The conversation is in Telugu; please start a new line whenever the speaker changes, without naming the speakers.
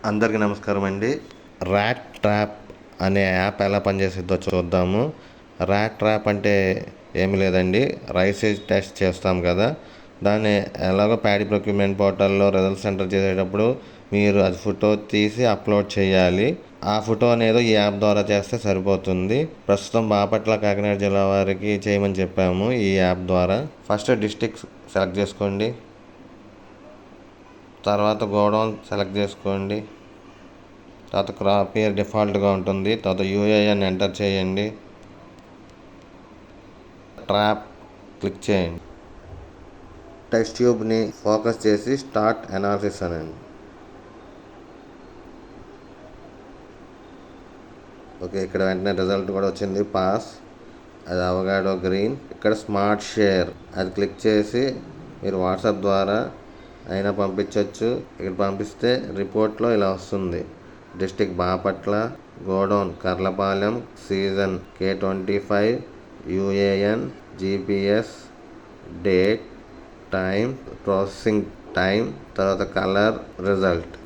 అందరికీ నమస్కారం అండి. ర్యాట్ ట్రాప్ అనే యాప్ ఎలా పనిచేస్తుందో చూద్దాము. ర్యాట్ ట్రాప్ అంటే ఏమి లేదండి, రైసేజ్ టెస్ట్ చేస్తాం కదా, దాన్ని ఎలాగో ప్యాడీ ప్రొక్యూర్మెంట్ పోర్టల్లో రిజల్ట్స్ ఎంటర్ చేసేటప్పుడు మీరు అది ఫోటో తీసి అప్లోడ్ చేయాలి. ఆ ఫోటో అనేది ఈ యాప్ ద్వారా చేస్తే సరిపోతుంది. ప్రస్తుతం బాపట్ల కాకినాడ జిల్లా వారికి చేయమని చెప్పాము ఈ యాప్ ద్వారా. ఫస్ట్ డిస్ట్రిక్ట్ సెలెక్ట్ చేసుకోండి, తర్వాత గోడౌన్ సెలెక్ట్ చేసుకోండి, తర్వాత క్రాప్ ఇయర్ డిఫాల్ట్గా ఉంటుంది, తర్వాత యూఏఎన్ ఎంటర్ చేయండి, ట్రాప్ క్లిక్ చేయండి, టెస్ట్ ట్యూబ్ని ఫోకస్ చేసి స్టార్ట్ అనాలిసిస్ అనండి. ఓకే, ఇక్కడ వెంటనే రిజల్ట్ కూడా వచ్చింది, పాస్. అది అవగాడో గ్రీన్. ఇక్కడ స్మార్ట్ షేర్ అది క్లిక్ చేసి మీరు వాట్సాప్ ద్వారా అయినా పంపించవచ్చు. ఇక్కడ పంపిస్తే రిపోర్ట్లో ఇలా వస్తుంది: district Bapatla, godown Karlapalem, season K25, UAN, GPS, date, time, processing time, తర్వాత కలర్, రిజల్ట్.